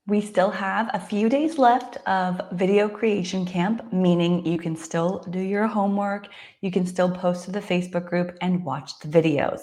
We still have a few days left of video creation camp, meaning you can still do your homework, you can still post to the Facebook group and watch the videos.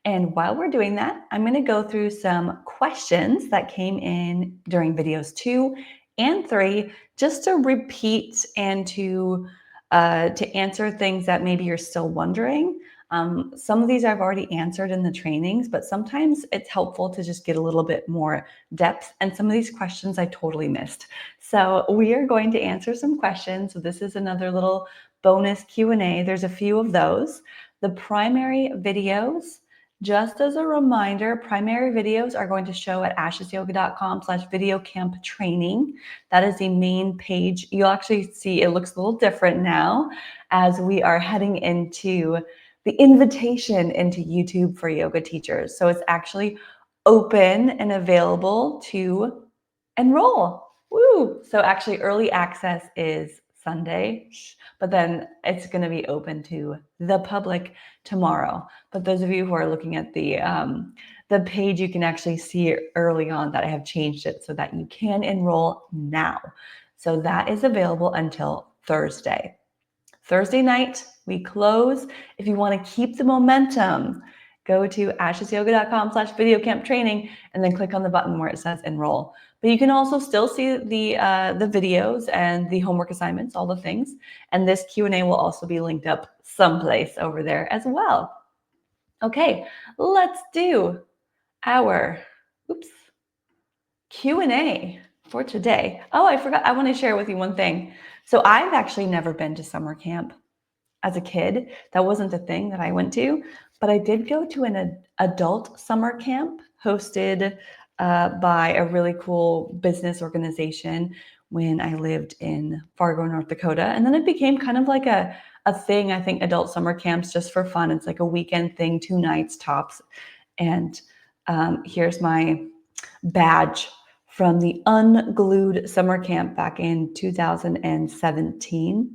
And while we're doing that, I'm going to go through some questions that came in during videos 2 and 3, just to repeat and to answer things that maybe you're still wondering. Some of these I've already answered in the trainings, but sometimes it's helpful to just get a little bit more depth. And some of these questions I totally missed. So we are going to answer some questions. So this is another little bonus Q&A. There's a few of those. The primary videos, just as a reminder, primary videos are going to show at ashesyoga.com/videocamptraining. That is the main page. You'll actually see it looks a little different now as we are heading into the invitation into YouTube for yoga teachers. So it's actually open and available to enroll. Woo! So actually early access is Sunday, but then it's going to be open to the public tomorrow. But those of you who are looking at the page, you can actually see early on that I have changed it so that you can enroll now. So that is available until Thursday. Thursday night, we close. If you want to keep the momentum, go to ashesyoga.com/videocamptraining and then click on the button where it says enroll. But you can also still see the videos and the homework assignments, all the things. And this Q&A will also be linked up someplace over there as well. Okay, let's do our Q&A for today. Oh, I forgot. I want to share with you one thing. So I've actually never been to summer camp. As a kid, that wasn't the thing that I went to, but I did go to an adult summer camp hosted by a really cool business organization when I lived in Fargo, North Dakota. And then it became kind of like a thing, I think, adult summer camps just for fun. It's like a weekend thing, 2 nights tops. And here's my badge from the Unglued summer camp back in 2017.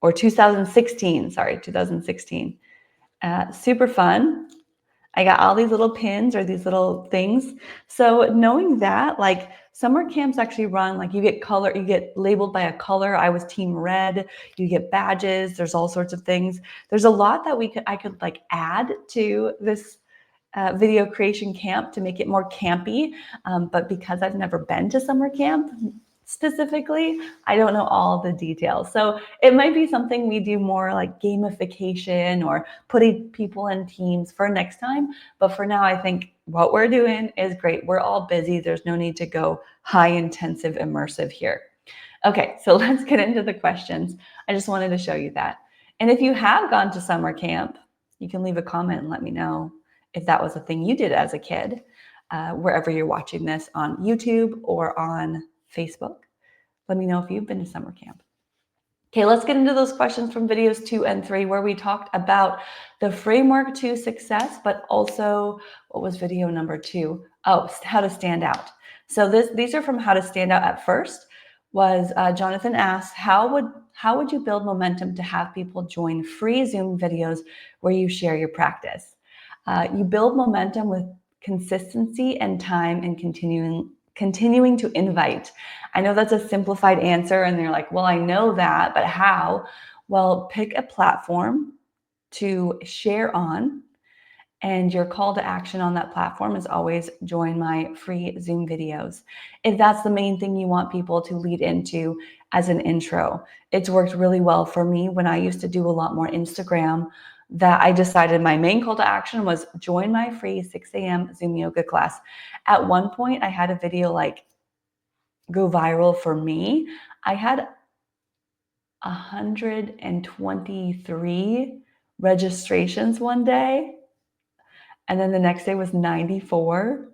Or 2016, sorry, 2016. Super fun. I got all these little pins or these little things. So knowing that, like summer camps actually run, like you get labeled by a color. I was team red. You get badges. There's all sorts of things. There's a lot that I could like add to this video creation camp to make it more campy. But because I've never been to summer camp, specifically, I don't know all the details. So it might be something we do more like gamification or putting people in teams for next time. But for now, I think what we're doing is great. We're all busy. There's no need to go high intensive immersive here. Okay, so let's get into the questions. I just wanted to show you that. And if you have gone to summer camp, you can leave a comment and let me know if that was a thing you did as a kid, wherever you're watching this on YouTube or on Facebook. Let me know if you've been to summer camp. Okay, let's get into those questions from videos 2 and 3 where we talked about the framework to success, but also, what was video number 2? Oh, how to stand out. So these are from how to stand out at first. Was Jonathan asked, how would you build momentum to have people join free Zoom videos where you share your practice? You build momentum with consistency and time and continuing to invite. I know that's a simplified answer and they're like, well, I know that, but how? Well, pick a platform to share on, and your call to action on that platform is always join my free Zoom videos. If that's the main thing you want people to lead into as an intro, it's worked really well for me when I used to do a lot more Instagram, that I decided my main call to action was join my free 6 a.m. Zoom yoga class. At one point, I had a video like go viral for me. I had 123 registrations one day. And then the next day was 94.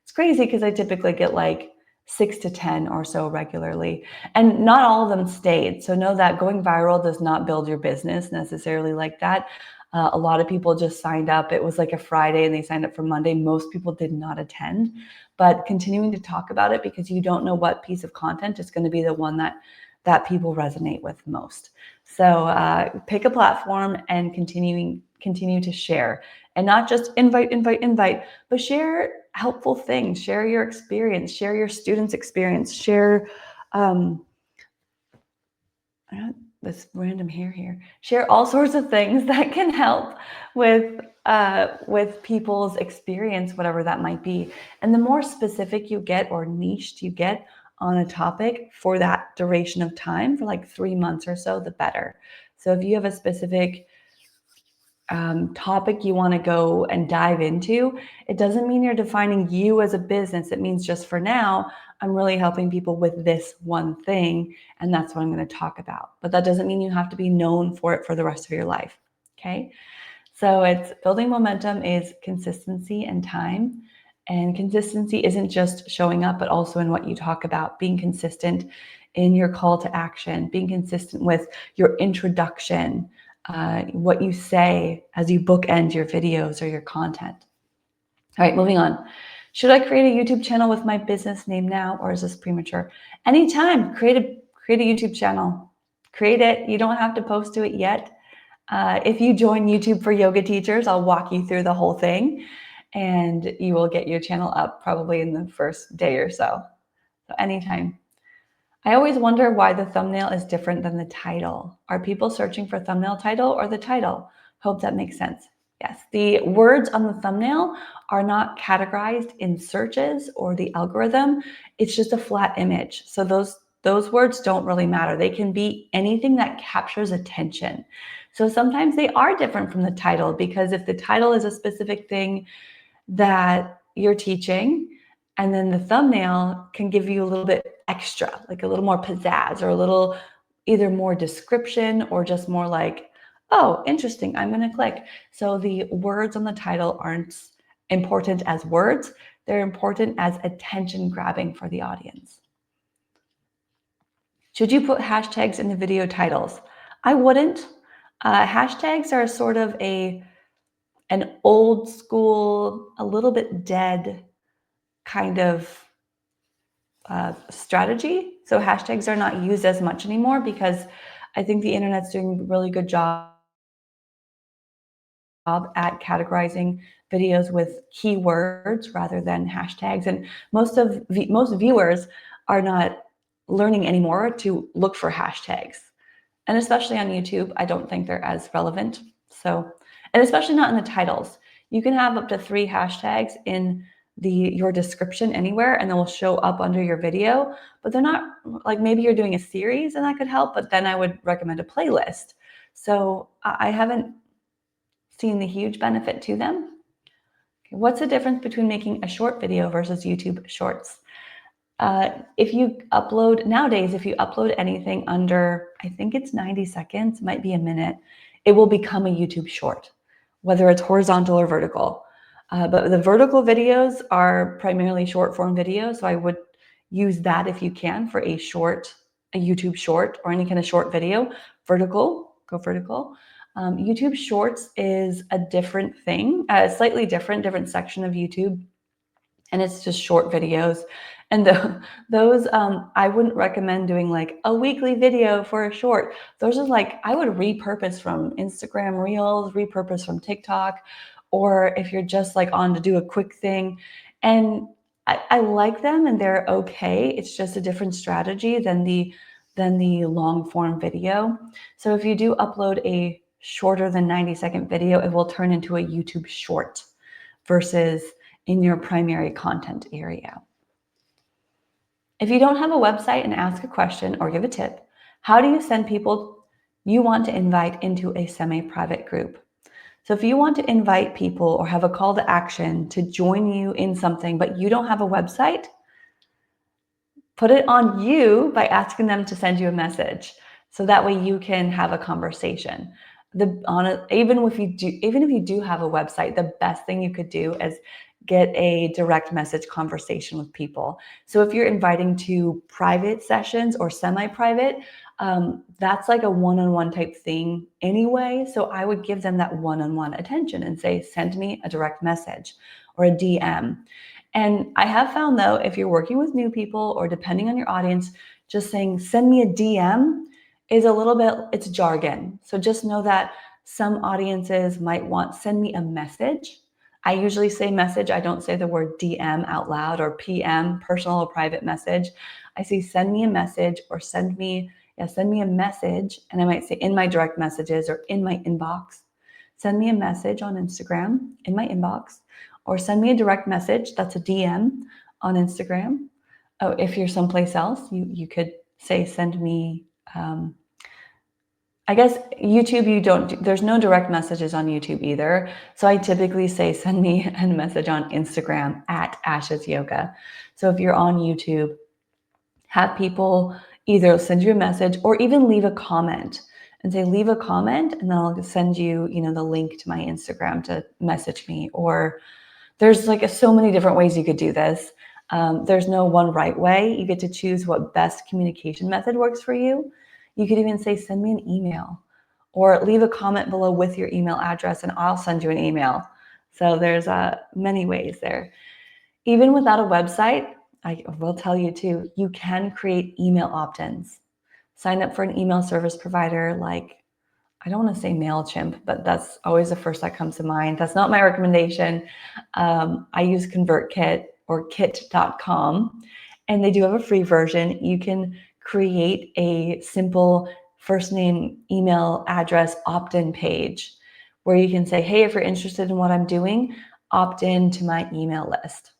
It's crazy because I typically get like 6 to 10 or so regularly. And not all of them stayed. So know that going viral does not build your business necessarily like that. A lot of people just signed up. It was like a Friday and they signed up for Monday. Most people did not attend, but continuing to talk about it because you don't know what piece of content is going to be the one that people resonate with most. So pick a platform and continue to share, and not just invite, but share helpful things, share your experience, share your students' experience, share this random hair here. Share all sorts of things that can help with people's experience, whatever that might be. And the more specific you get or niched you get on a topic for that duration of time, for like 3 months or so, the better. So if you have a specific topic you want to go and dive into, it doesn't mean you're defining you as a business. It means just for now, I'm really helping people with this one thing, and that's what I'm going to talk about. But that doesn't mean you have to be known for it for the rest of your life. Okay. So it's building momentum is consistency and time. And consistency isn't just showing up, but also in what you talk about, being consistent in your call to action, being consistent with your introduction, what you say as you bookend your videos or your content. All right, moving on. Should I create a YouTube channel with my business name now, or is this premature? Anytime, create a YouTube channel. Create it. You don't have to post to it yet. If you join YouTube for yoga teachers, I'll walk you through the whole thing, and you will get your channel up probably in the first day or so. So anytime. I always wonder why the thumbnail is different than the title. Are people searching for thumbnail title or the title? Hope that makes sense. Yes, the words on the thumbnail are not categorized in searches or the algorithm. It's just a flat image. So those words don't really matter. They can be anything that captures attention. So sometimes they are different from the title, because if the title is a specific thing that you're teaching, and then the thumbnail can give you a little bit extra, like a little more pizzazz, or a little either more description or just more like, oh, interesting, I'm going to click. So the words on the title aren't important as words. They're important as attention grabbing for the audience. Should you put hashtags in the video titles? I wouldn't. Hashtags are sort of an old school, a little bit dead kind of strategy. So hashtags are not used as much anymore, because I think the internet's doing a really good job at categorizing videos with keywords rather than hashtags. And most viewers are not learning anymore to look for hashtags. And especially on YouTube, I don't think they're as relevant. So, and especially not in the titles. You can have up to 3 hashtags in your description anywhere, and they will show up under your video, but they're not like, maybe you're doing a series and that could help, but then I would recommend a playlist. So I haven't seen the huge benefit to them. Okay, what's the difference between making a short video versus YouTube Shorts? If you upload nowadays, if you upload anything under, I think it's 90 seconds, might be a minute, it will become a YouTube short, whether it's horizontal or vertical. But the vertical videos are primarily short form videos. So I would use that if you can for a YouTube short or any kind of short video. Vertical, go vertical. YouTube Shorts is a different thing, slightly different section of YouTube. And it's just short videos. And those, I wouldn't recommend doing like a weekly video for a short. Those are like, I would repurpose from Instagram Reels, repurpose from TikTok, or if you're just like on to do a quick thing. And I like them and they're okay. It's just a different strategy than the long form video. So if you do upload a shorter than 90-second video, it will turn into a YouTube short versus in your primary content area. If you don't have a website and ask a question or give a tip, how do you send people you want to invite into a semi-private group? So if you want to invite people or have a call to action to join you in something, but you don't have a website, put it on you by asking them to send you a message. So that way you can have a conversation. Even if you do have a website, the best thing you could do is get a direct message conversation with people. So if you're inviting to private sessions or semi-private, that's like a one-on-one type thing anyway. So I would give them that one-on-one attention and say, send me a direct message or a DM. And I have found though, if you're working with new people or depending on your audience, just saying, send me a DM is a little bit, it's jargon. So just know that some audiences might want, send me a message. I usually say message. I don't say the word DM out loud or PM, personal or private message. I say send me a message or send me a message. And I might say in my direct messages or in my inbox. Send me a message on Instagram in my inbox, or send me a direct message, that's a DM on Instagram. Oh, if you're someplace else, you could say send me, I guess YouTube, there's no direct messages on YouTube either. So I typically say send me a message on Instagram at Ashes Yoga. So if you're on YouTube, have people either send you a message or even leave a comment and say, leave a comment, and then I'll send you, the link to my Instagram to message me. Or there's like so many different ways you could do this. There's no one right way. You get to choose what best communication method works for you. You could even say, send me an email, or leave a comment below with your email address and I'll send you an email. So there's many ways there. Even without a website, I will tell you too, you can create email opt-ins. Sign up for an email service provider like, I don't want to say MailChimp, but that's always the first that comes to mind. That's not my recommendation. I use ConvertKit or kit.com, and they do have a free version. You can create a simple first name, email address opt-in page where you can say, hey, if you're interested in what I'm doing, opt in to my email list.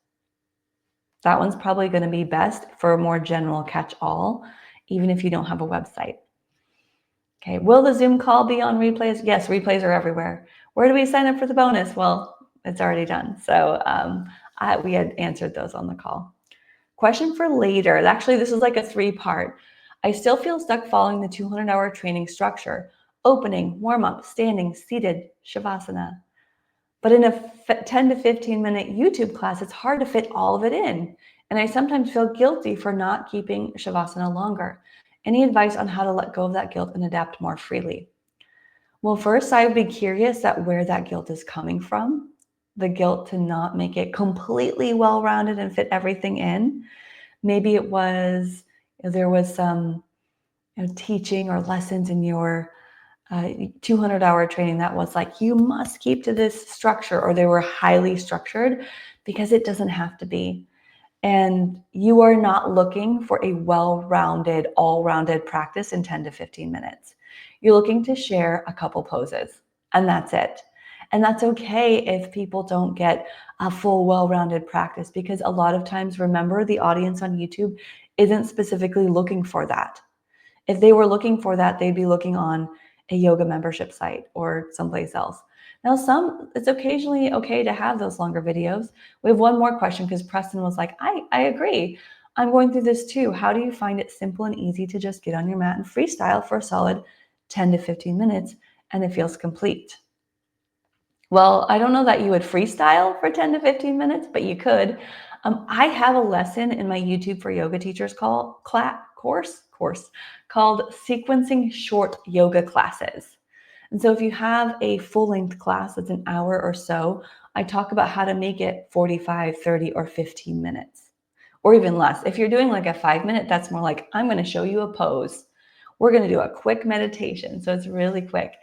That one's probably going to be best for a more general catch-all, even if you don't have a website. Okay, will the Zoom call be on replays? Yes, replays are everywhere. Where do we sign up for the bonus? Well, it's already done. So we had answered those on the call. Question for later. Actually, this is like a 3-part. I still feel stuck following the 200-hour training structure. Opening, warm-up, standing, seated, Shavasana. But in a 10 to 15 minute YouTube class, it's hard to fit all of it in. And I sometimes feel guilty for not keeping Shavasana longer. Any advice on how to let go of that guilt and adapt more freely? Well, first, I would be curious at where that guilt is coming from. The guilt to not make it completely well-rounded and fit everything in. Maybe it was, there was some teaching or lessons in your 200-hour training that was like, you must keep to this structure, or they were highly structured, because it doesn't have to be. And you are not looking for a well-rounded, all-rounded practice in 10 to 15 minutes. You're looking to share a couple poses, and that's it. And that's okay if people don't get a full, well-rounded practice, because a lot of times, remember, the audience on YouTube isn't specifically looking for that. If they were looking for that, they'd be looking on a yoga membership site or someplace else. Now, it's occasionally okay to have those longer videos. We have one more question, because Preston was like, I agree. I'm going through this too. How do you find it simple and easy to just get on your mat and freestyle for a solid 10 to 15 minutes and it feels complete? Well, I don't know that you would freestyle for 10 to 15 minutes, but you could. I have a lesson in my YouTube for Yoga Teachers course called Sequencing Short Yoga Classes. And so if you have a full-length class that's an hour or so, I talk about how to make it 45, 30, or 15 minutes, or even less. If you're doing like a 5-minute, that's more like, I'm going to show you a pose. We're going to do a quick meditation. So it's really quick.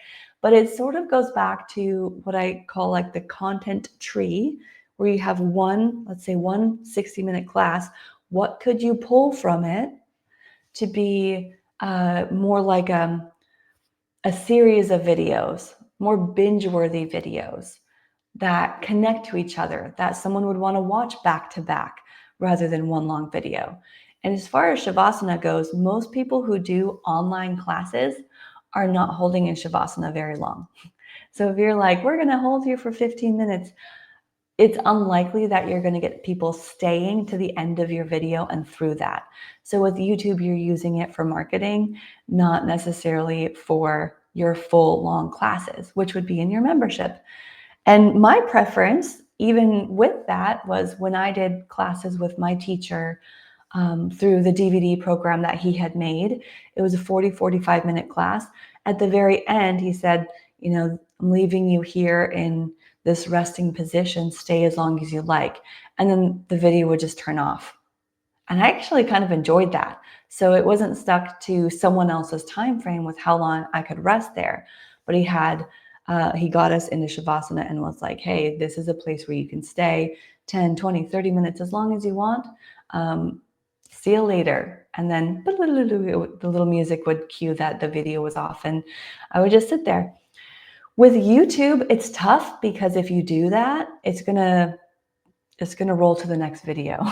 But it sort of goes back to what I call like the content tree, where you have let's say one 60-minute class. What could you pull from it to be more like a series of videos, more binge-worthy videos that connect to each other, that someone would want to watch back to back rather than one long video? And as far as Shavasana goes, most people who do online classes are not holding in Shavasana very long. So if you're like, we're going to hold here for 15 minutes, it's unlikely that you're going to get people staying to the end of your video and through that. So with YouTube, you're using it for marketing, not necessarily for your full long classes, which would be in your membership. And my preference, even with that, was when I did classes with my teacher through the DVD program that he had made. It was a 45 minute class. At the very end, he said, I'm leaving you here in this resting position, stay as long as you like. And then the video would just turn off. And I actually kind of enjoyed that. So it wasn't stuck to someone else's time frame with how long I could rest there. But he had he got us into Shavasana and was like, hey, this is a place where you can stay 10, 20, 30 minutes as long as you want. See you later. And then the little music would cue that the video was off, and I would just sit there. With YouTube, it's tough because if you do that, it's gonna roll to the next video.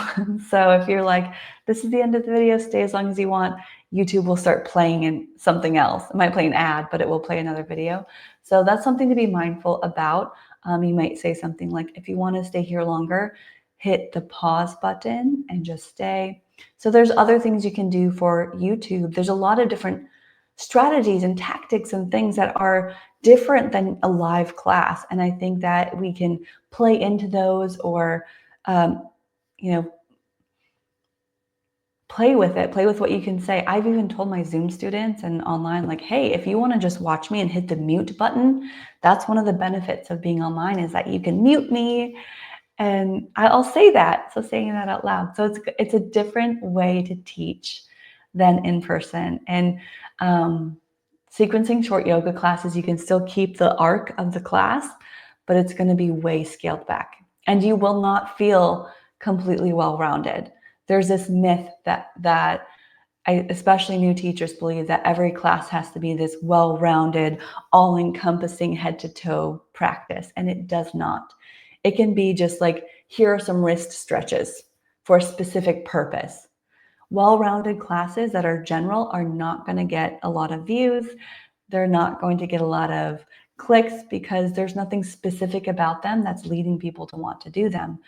So if you're like, this is the end of the video, stay as long as you want, YouTube will start playing in something else. It might play an ad, but it will play another video. So that's something to be mindful about. You might say something like, if you want to stay here longer, hit the pause button and just stay. So there's other things you can do for YouTube. There's a lot of different strategies and tactics and things that are different than a live class. And I think that we can play into those, or play with it, play with what you can say. I've even told my Zoom students and online, like, hey, if you want to just watch me and hit the mute button, that's one of the benefits of being online, is that you can mute me and I'll say that. So saying that out loud. So it's a different way to teach than in person. And sequencing short yoga classes, you can still keep the arc of the class, but it's going to be way scaled back. And you will not feel completely well-rounded. There's this myth that especially new teachers believe, that every class has to be this well-rounded, all-encompassing head-to-toe practice, and it does not. It can be just like, here are some wrist stretches for a specific purpose. Well-rounded classes that are general are not going to get a lot of views. They're not going to get a lot of clicks because there's nothing specific about them that's leading people to want to do them.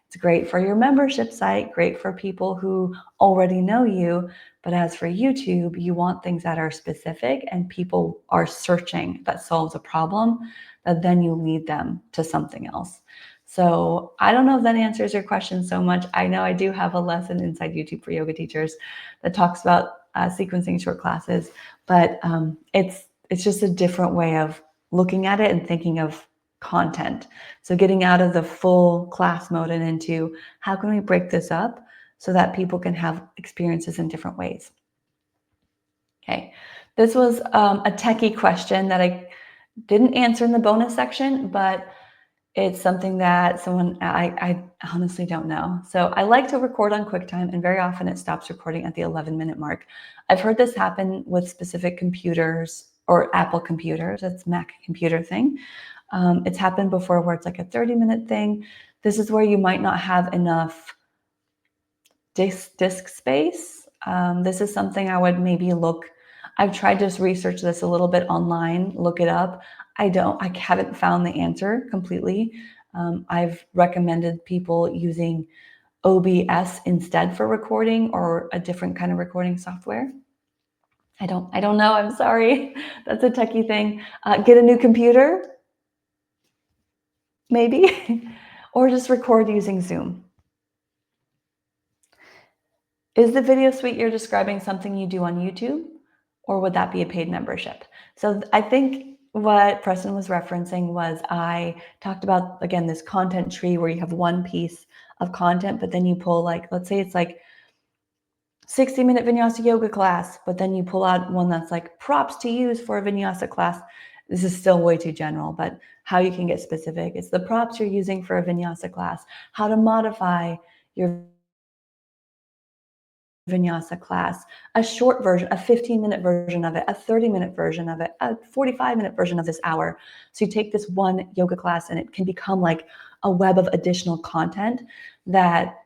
It's great for your membership site, great for people who already know you. But as for YouTube, you want things that are specific and people are searching, that solves a problem, that then you lead them to something else. So I don't know if that answers your question so much. I know I do have a lesson inside YouTube for yoga teachers that talks about sequencing short classes, but it's just a different way of looking at it and thinking of content. So getting out of the full class mode and into, how can we break this up so that people can have experiences in different ways? Okay, this was a techie question that I didn't answer in the bonus section, but it's something that I honestly don't know. So I like to record on QuickTime, and very often it stops recording at the 11-minute mark. I've heard this happen with specific computers or Apple computers. It's Mac computer thing. It's happened before where it's like a 30-minute thing. This is where you might not have enough disk space. This is something I would maybe look. I've tried to research this a little bit online, look it up. I haven't found the answer completely. I've recommended people using OBS instead for recording, or a different kind of recording software. I don't know. I'm sorry. That's a techie thing. Get a new computer, maybe, or just record using Zoom. Is the video suite you're describing something you do on YouTube, or would that be a paid membership? So I think what Preston was referencing was, I talked about, again, this content tree where you have one piece of content, but then you pull, like, let's say it's like 60-minute vinyasa yoga class, but then you pull out one that's like props to use for a vinyasa class. This is still way too general, but how you can get specific. It's the props you're using for a vinyasa class, how to modify your vinyasa class, a short version, a 15-minute version of it, a 30-minute version of it, a 45-minute version of this hour. So you take this one yoga class and it can become like a web of additional content that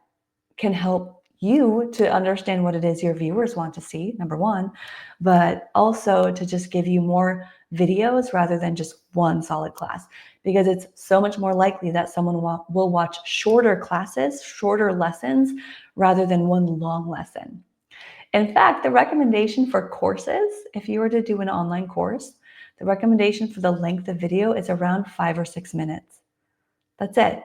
can help you to understand what it is your viewers want to see, number one, but also to just give you more videos rather than just one solid class, because it's so much more likely that someone will watch shorter classes, shorter lessons, rather than one long lesson. In fact, the recommendation for courses, if you were to do an online course, the recommendation for the length of video is around 5 or 6 minutes. That's it.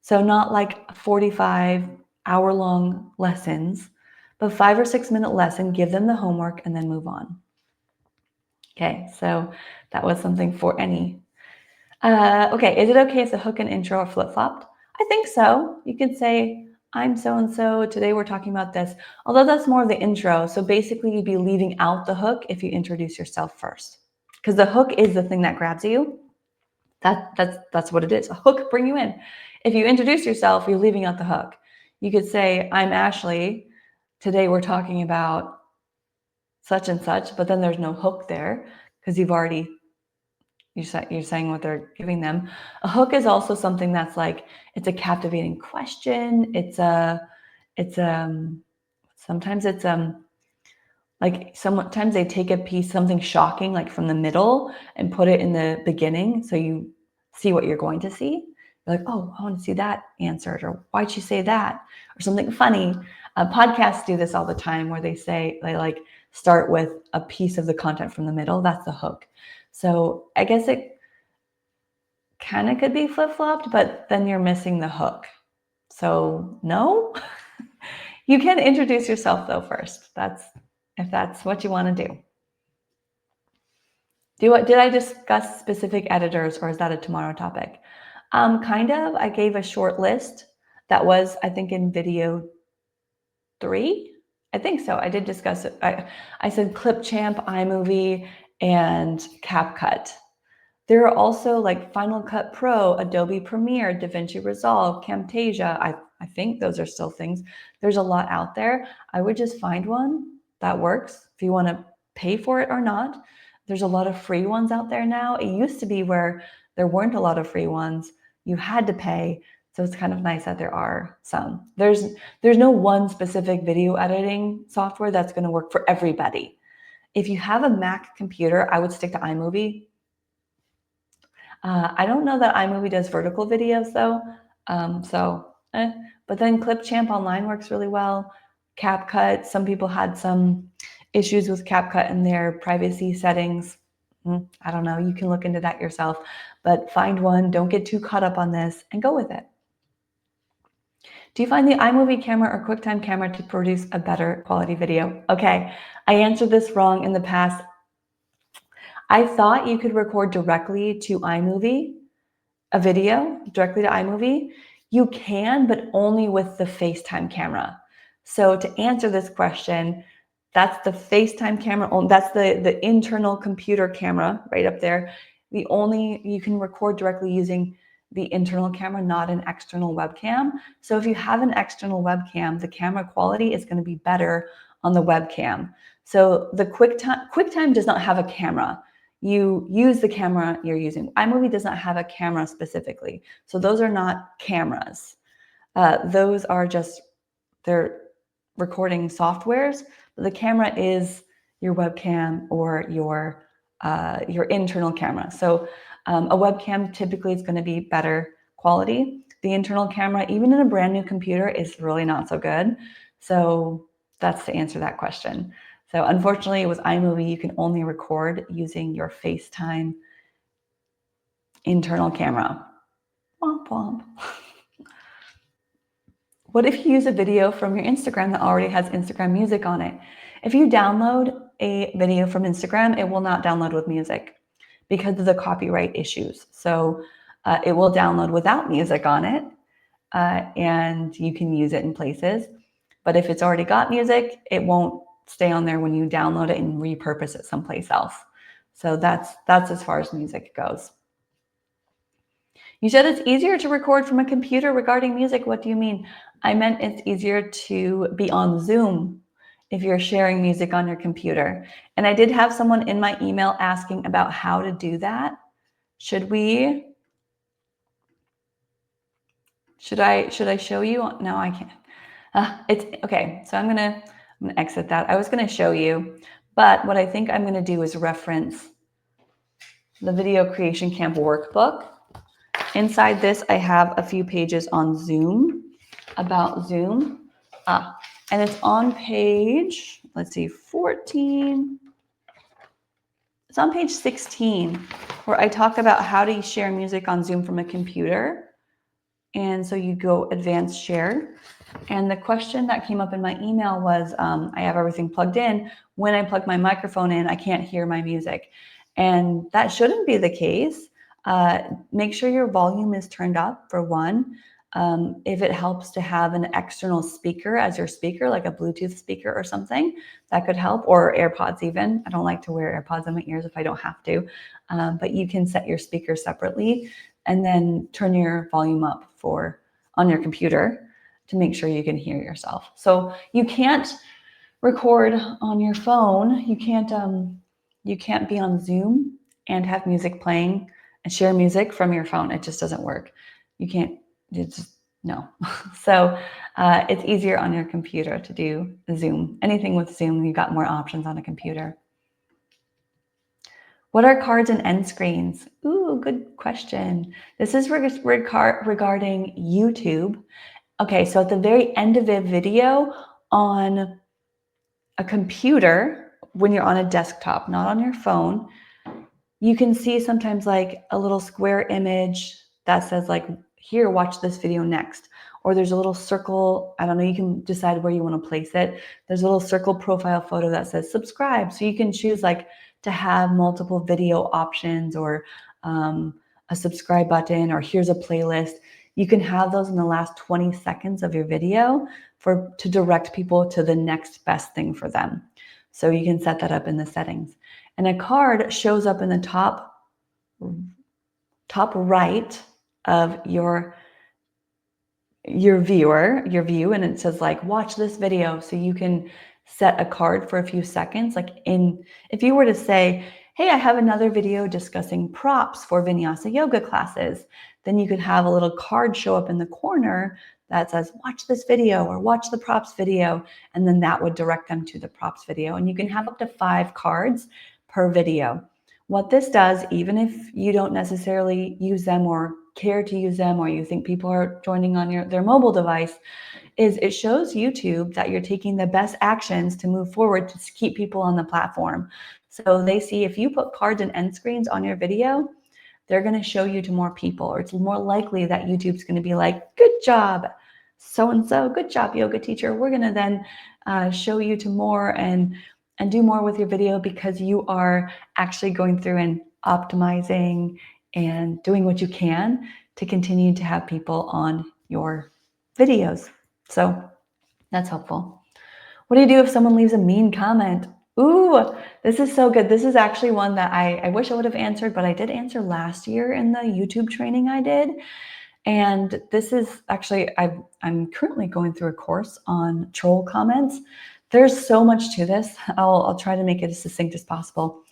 So not like 45-hour-long lessons, but 5 or 6 minute lesson, give them the homework, and then move on. Okay, so that was something for any. Okay, is it okay if the hook and intro are flip-flopped? I think so. You could say, I'm so-and-so, today we're talking about this, although that's more of the intro. So basically you'd be leaving out the hook if you introduce yourself first, because the hook is the thing that grabs you. That's what it is. A hook, bring you in. If you introduce yourself, you're leaving out the hook. You could say, I'm Ashley. Today we're talking about such and such, but then there's no hook there because you're saying what they're giving them. A hook is also something that's like, it's a captivating question. Sometimes it's like sometimes they take a piece, something shocking, like from the middle, and put it in the beginning, so you see what you're going to see. You're like, oh, I want to see that answered, or why'd she say that, or something funny. Podcasts do this all the time, where they like start with a piece of the content from the middle. That's the hook. So I guess it kind of could be flip-flopped, but then you're missing the hook. So no, you can introduce yourself though first. If that's what you want to do. Did I discuss specific editors, or is that a tomorrow topic? Kind of. I gave a short list that was, I think, in video 3. I think so. I did discuss it. I said Clipchamp, iMovie, and CapCut. There are also like Final Cut Pro, Adobe Premiere, DaVinci Resolve, Camtasia. I think those are still things. There's a lot out there. I would just find one that works if you want to pay for it or not. There's a lot of free ones out there now. It used to be where there weren't a lot of free ones. You had to pay. So it's kind of nice that there are some. There's no one specific video editing software that's going to work for everybody. If you have a Mac computer, I would stick to iMovie. I don't know that iMovie does vertical videos though. But then Clipchamp Online works really well. CapCut, some people had some issues with CapCut in their privacy settings. I don't know, you can look into that yourself, but find one, don't get too caught up on this, and go with it. Do you find the iMovie camera or QuickTime camera to produce a better quality video? Okay, I answered this wrong in the past. I thought you could record directly to iMovie, a video directly to iMovie. You can, but only with the FaceTime camera. So to answer this question, that's the FaceTime camera. That's the internal computer camera right up there. You can record directly using the internal camera, not an external webcam. So if you have an external webcam, the camera quality is going to be better on the webcam. So the QuickTime does not have a camera. You use the camera you're using. iMovie does not have a camera specifically. So those are not cameras. Those are just, they're recording softwares. The camera is your webcam or your internal camera. So a webcam typically is going to be better quality. The internal camera, even in a brand new computer, is really not so good. So that's to answer that question. So unfortunately, with iMovie, you can only record using your FaceTime internal camera. Womp womp. What if you use a video from your Instagram that already has Instagram music on it? If you download a video from Instagram, it will not download with music because of the copyright issues. So it will download without music on it, and you can use it in places. But if it's already got music, it won't stay on there when you download it and repurpose it someplace else. So that's as far as music goes. You said it's easier to record from a computer regarding music. What do you mean? I meant it's easier to be on Zoom if you're sharing music on your computer. And I did have someone in my email asking about how to do that. Should I show you? No, I can't. It's okay. So I'm gonna exit that. I was gonna show you, but what I think I'm gonna do is reference the Video Creation Camp workbook. Inside this, I have a few pages on Zoom, about Zoom. And it's on page, let's see, 14. It's on page 16, where I talk about how to share music on Zoom from a computer. And so you go advanced share. And the question that came up in my email was, I have everything plugged in. When I plug my microphone in, I can't hear my music. And that shouldn't be the case. Make sure your volume is turned up, for one. If it helps to have an external speaker as your speaker, like a Bluetooth speaker or something, that could help, or AirPods even. I don't like to wear AirPods in my ears if I don't have to, but you can set your speaker separately and then turn your volume up on your computer to make sure you can hear yourself. So you can't record on your phone. You can't be on Zoom and have music playing and share music from your phone. It just doesn't work. You can't. It's just, no. So it's easier on your computer to do Zoom. Anything with Zoom, you've got more options on a computer. What are cards and end screens? Ooh, good question. This is regarding YouTube. Okay, so at the very end of a video on a computer, when you're on a desktop, not on your phone, you can see sometimes like a little square image that says like, here, watch this video next. Or there's a little circle, I don't know, you can decide where you want to place it. There's a little circle profile photo that says subscribe. So you can choose like to have multiple video options, or a subscribe button, or here's a playlist. You can have those in the last 20 seconds of your video to direct people to the next best thing for them. So you can set that up in the settings. And a card shows up in the top right of your view, and it says like, watch this video. So you can set a card for a few seconds. Like if you were to say, hey, I have another video discussing props for vinyasa yoga classes, then you could have a little card show up in the corner that says, watch this video or watch the props video. And then that would direct them to the props video. And you can have up to 5 cards per video. What this does, even if you don't necessarily use them or care to use them, or you think people are joining on their mobile device, is it shows YouTube that you're taking the best actions to move forward to keep people on the platform. So they see if you put cards and end screens on your video, they're going to show you to more people, or it's more likely that YouTube's going to be like, good job, so-and-so, good job, yoga teacher. We're going to then show you to more and do more with your video, because you are actually going through and optimizing and doing what you can to continue to have people on your videos. So that's helpful. What do you do if someone leaves a mean comment? Ooh, this is so good. This is actually one that I wish I would have answered, but I did answer last year in the YouTube training I did. And this is actually, I'm currently going through a course on troll comments. There's so much to this. I'll try to make it as succinct as possible.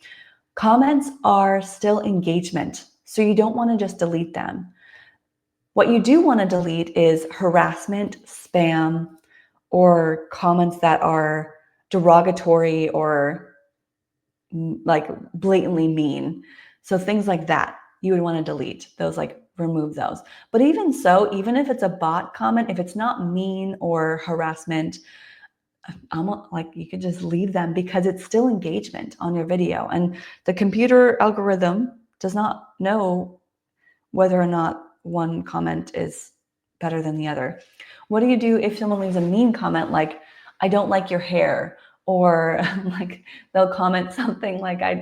Comments are still engagement, so you don't want to just delete them. What you do want to delete is harassment, spam, or comments that are derogatory or like blatantly mean. So things like that, you would want to delete those, like remove those. But even so, even if it's a bot comment, if it's not mean or harassment, like you could just leave them, because it's still engagement on your video. And the computer algorithm does not know whether or not one comment is better than the other. What do you do if someone leaves a mean comment like, I don't like your hair, or like they'll comment something like, I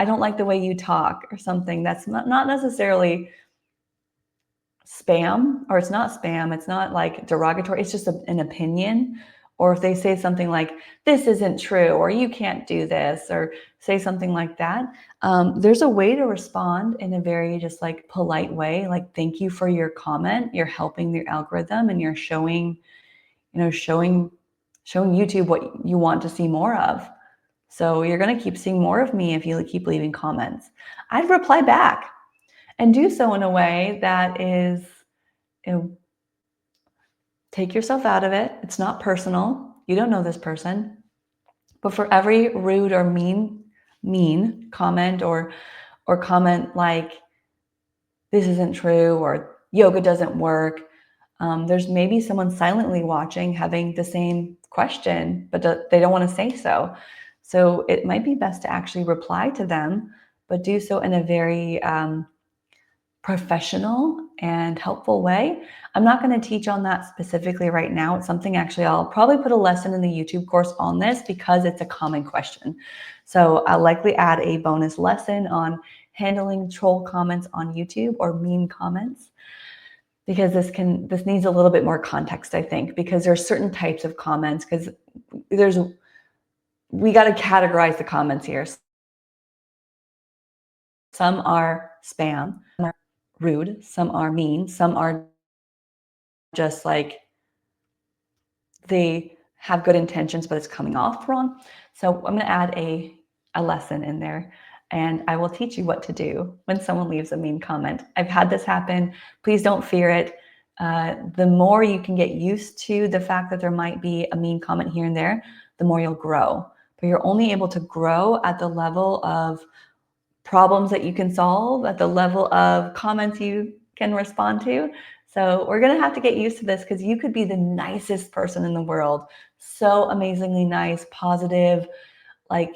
don't like the way you talk, or something that's not necessarily spam, or it's not spam, it's not like derogatory, it's just an opinion. Or if they say something like, this isn't true, or you can't do this, or say something like that, there's a way to respond in a very just like polite way, like, thank you for your comment. You're helping the algorithm, and you're showing YouTube what you want to see more of. So you're going to keep seeing more of me if you keep leaving comments. I'd reply back and do so in a way that is, take yourself out of it. It's not personal. You don't know this person. But for every rude or mean comment, or comment like, this isn't true, or yoga doesn't work, there's maybe someone silently watching having the same question, but they don't want to say so. So it might be best to actually reply to them, but do so in a very professional and helpful way. I'm not going to teach on that specifically right now. It's something actually I'll probably put a lesson in the YouTube course on this, because it's a common question. So I'll likely add a bonus lesson on handling troll comments on YouTube, or mean comments, because this needs a little bit more context, I think, because there's certain types of comments, because we got to categorize the comments here. Some are spam, some are rude, some are mean, some are just like they have good intentions, but it's coming off wrong. So I'm going to add a lesson in there, and I will teach you what to do when someone leaves a mean comment. I've had this happen. Please don't fear it. The more you can get used to the fact that there might be a mean comment here and there, the more you'll grow. But you're only able to grow at the level of problems that you can solve, at the level of comments you can respond to. So we're going to have to get used to this, because you could be the nicest person in the world. So amazingly nice, positive. Like,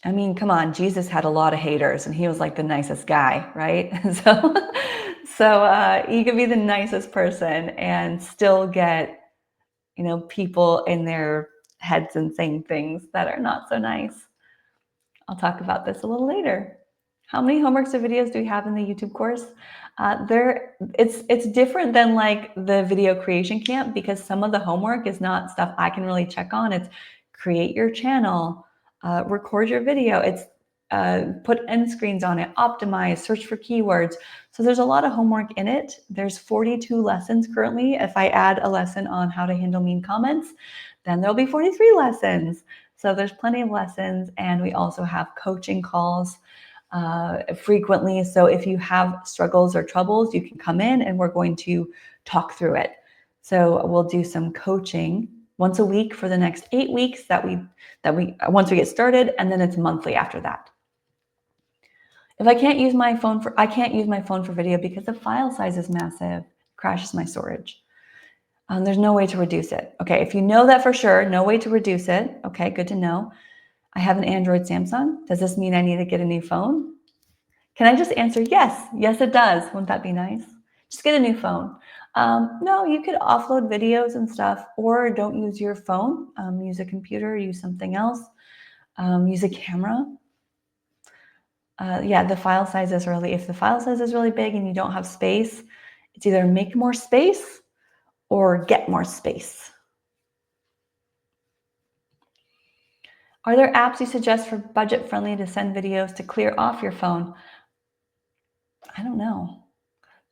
I mean, come on, Jesus had a lot of haters and he was like the nicest guy, right? So you could be the nicest person and still get, people in their heads and saying things that are not so nice. I'll talk about this a little later. How many homeworks or videos do we have in the YouTube course? It's different than like the video creation camp, because some of the homework is not stuff I can really check on. It's create your channel, record your video. It's put end screens on it, optimize, search for keywords. So there's a lot of homework in it. There's 42 lessons currently. If I add a lesson on how to handle mean comments, then there'll be 43 lessons. So there's plenty of lessons, and we also have coaching calls frequently. So if you have struggles or troubles, you can come in and we're going to talk through it. So we'll do some coaching once a week for the next 8 weeks that we once we get started, and then it's monthly after that. If I can't use my phone for video because the file size is massive, it crashes my storage. There's no way to reduce it. Okay, if you know that for sure, no way to reduce it. Okay, good to know. I have an Android Samsung. Does this mean I need to get a new phone? Can I just answer yes? Yes, it does. Wouldn't that be nice? Just get a new phone. No, you could offload videos and stuff, or don't use your phone. Use a computer, use something else. Use a camera. Yeah, the file size is if the file size is really big and you don't have space, it's either make more space or get more space. Are there apps you suggest for budget friendly to send videos to clear off your phone? I don't know.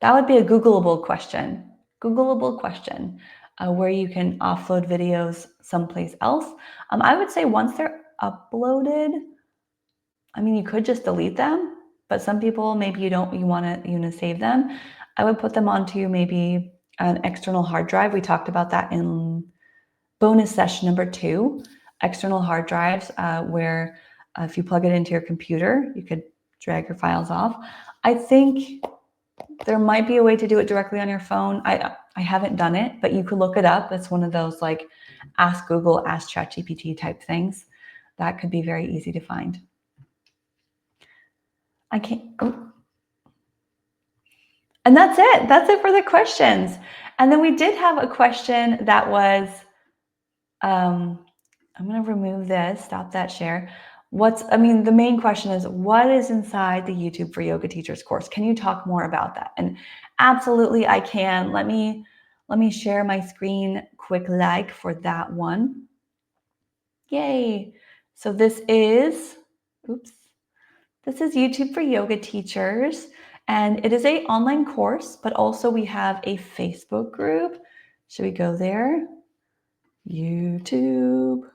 That would be a Googleable question. Where you can offload videos someplace else. I would say once they're uploaded, I mean, you could just delete them, but some people, maybe you want to save them. I would put them onto maybe an external hard drive. We talked about that in bonus session number 2, external hard drives, where if you plug it into your computer, you could drag your files off. I think there might be a way to do it directly on your phone. I haven't done it, but you could look it up. It's one of those like ask Google, ask ChatGPT type things. That could be very easy to find. And that's it. That's it for the questions. And then we did have a question that was, I'm going to remove this, stop that share. The main question is, what is inside the YouTube for Yoga Teachers course? Can you talk more about that? And absolutely, I can. Let me share my screen quick for that one. Yay. So this is YouTube for Yoga Teachers, and it is an online course, but also we have a Facebook group. Should we go there? YouTube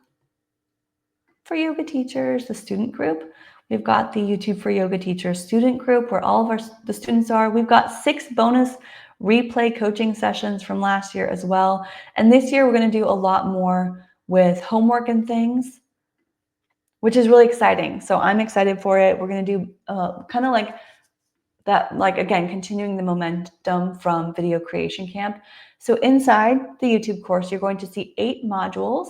for Yoga Teachers, the student group. We've got the YouTube for Yoga Teachers student group where all of the students are. We've got 6 bonus replay coaching sessions from last year as well. And this year we're going to do a lot more with homework and things, which is really exciting. So I'm excited for it. We're going to do kind of like that, again, continuing the momentum from video creation camp. So inside the YouTube course, you're going to see 8 modules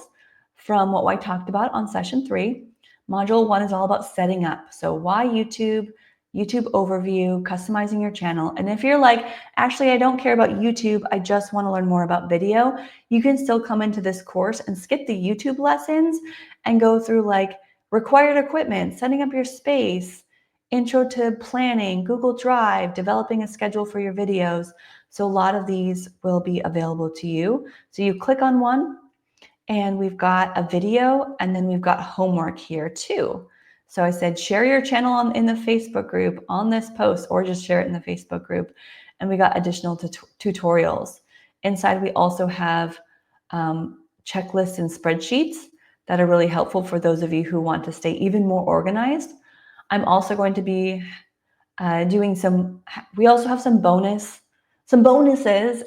from what I talked about on session 3. Module 1 is all about setting up. So why YouTube overview, customizing your channel. And if you're like, actually, I don't care about YouTube, I just want to learn more about video, you can still come into this course and skip the YouTube lessons and go through required equipment, setting up your space, intro to planning, Google Drive, developing a schedule for your videos. So a lot of these will be available to you. So you click on one and we've got a video and then we've got homework here too. So I said, share your channel in the Facebook group on this post, or just share it in the Facebook group. And we got additional tutorials. Inside, we also have checklists and spreadsheets that are really helpful for those of you who want to stay even more organized. I'm also going to be doing we also have some bonuses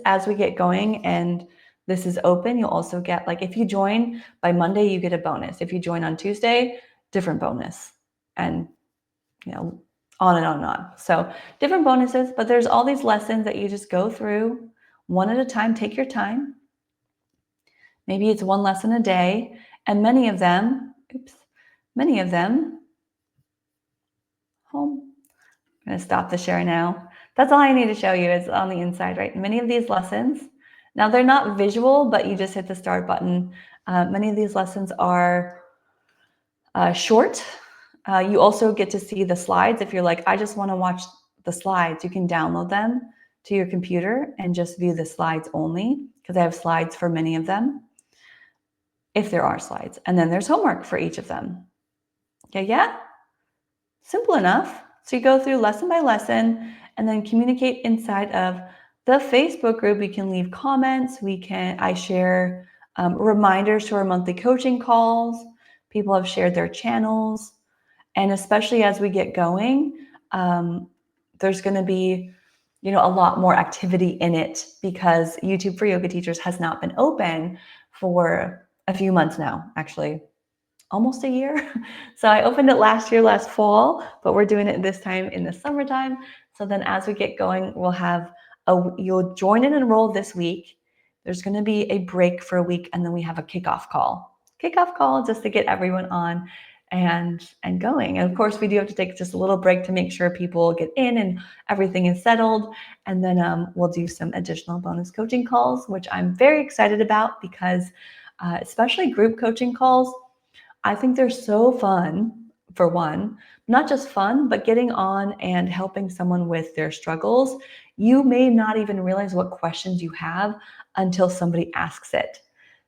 as we get going, and this is open. You'll also get, like, if you join by Monday, you get a bonus. If you join on Tuesday, different bonus, and on and on and on. So different bonuses, but there's all these lessons that you just go through one at a time. Take your time. Maybe it's one lesson a day, and many of them, home. I'm going to stop the share now. That's all I need to show you is on the inside, right? Many of these lessons, now they're not visual, but you just hit the start button. Many of these lessons are short. You also get to see the slides. If you're like, I just want to watch the slides, you can download them to your computer and just view the slides only, because I have slides for many of them, if there are slides. And then there's homework for each of them. Okay, yeah? Simple enough. So you go through lesson by lesson and then communicate inside of the Facebook group. We can leave comments. I share reminders to our monthly coaching calls. People have shared their channels. And especially as we get going, there's going to be, a lot more activity in it, because YouTube for Yoga Teachers has not been open for a few months now, actually. Almost a year. So I opened it last fall, but we're doing it this time in the summertime. So then as we get going, you'll join and enroll this week. There's going to be a break for a week, and then we have a kickoff call just to get everyone on and going. And of course, we do have to take just a little break to make sure people get in and everything is settled. And then we'll do some additional bonus coaching calls, which I'm very excited about, because especially group coaching calls, I think they're so fun, for one, not just fun, but getting on and helping someone with their struggles. You may not even realize what questions you have until somebody asks it.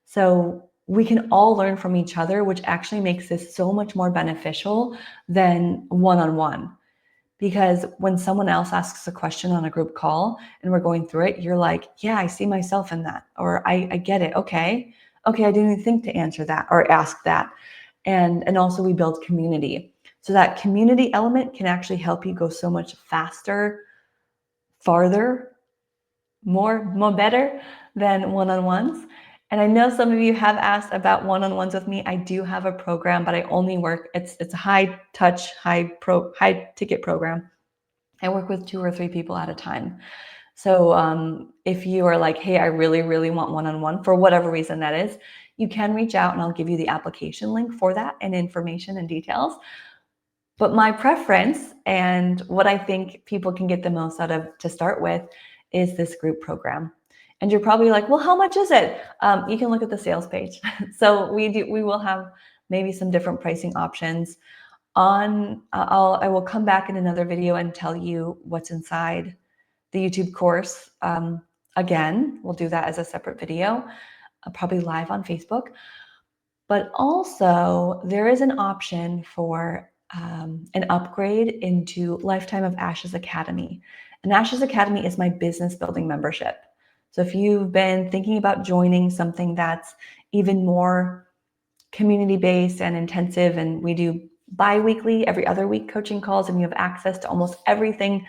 So we can all learn from each other, which actually makes this so much more beneficial than one-on-one. Because when someone else asks a question on a group call and we're going through it, you're like, yeah, I see myself in that, or I get it. Okay, I didn't even think to answer that or ask that. And also we build community. So that community element can actually help you go so much faster, farther, more better than one-on-ones. And I know some of you have asked about one-on-ones with me. I do have a program, but I only work, it's a high touch, high ticket program. I work with 2 or 3 people at a time. So if you are like, hey, I really, really want one-on-one, for whatever reason that is, you can reach out and I'll give you the application link for that and information and details. But my preference, and what I think people can get the most out of to start with, is this group program. And you're probably like, well, how much is it? You can look at the sales page. So we will have maybe some different pricing options. I will come back in another video and tell you what's inside the YouTube course. Again, we'll do that as a separate video, probably live on Facebook. But also there is an option for an upgrade into Lifetime of Ashes Academy. And Ashes Academy is my business building membership. So if you've been thinking about joining something that's even more community-based and intensive, and we do bi-weekly, every other week coaching calls, and you have access to almost everything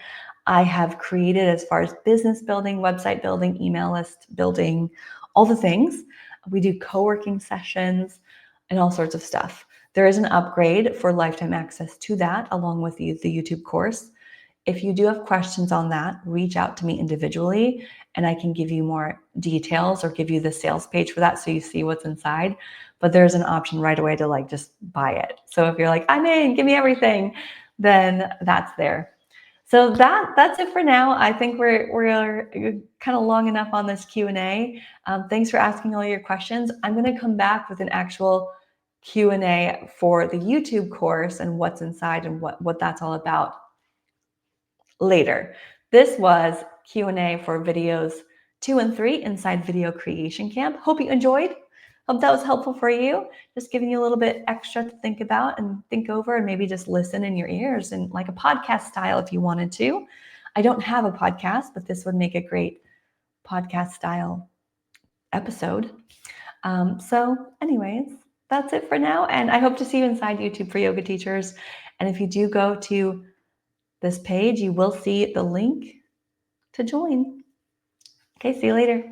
I have created as far as business building, website building, email list building, all the things. We do co-working sessions and all sorts of stuff. There is an upgrade for lifetime access to that, along with the YouTube course. If you do have questions on that, reach out to me individually and I can give you more details or give you the sales page for that so you see what's inside. But there's an option right away to just buy it. So if you're like, I'm in, give me everything, then that's there. So that's it for now. I think we're kind of long enough on this Q&A. Thanks for asking all your questions. I'm going to come back with an actual Q&A for the YouTube course and what's inside and what that's all about later. This was Q&A for videos 2 and 3 inside Video Creation Camp. Hope you enjoyed. Hope that was helpful for you. Just giving you a little bit extra to think about and think over, and maybe just listen in your ears and like a podcast style if you wanted to. I don't have a podcast, but this would make a great podcast style episode. So anyways, that's it for now. And I hope to see you inside YouTube for Yoga Teachers. And if you do go to this page, you will see the link to join. Okay, see you later.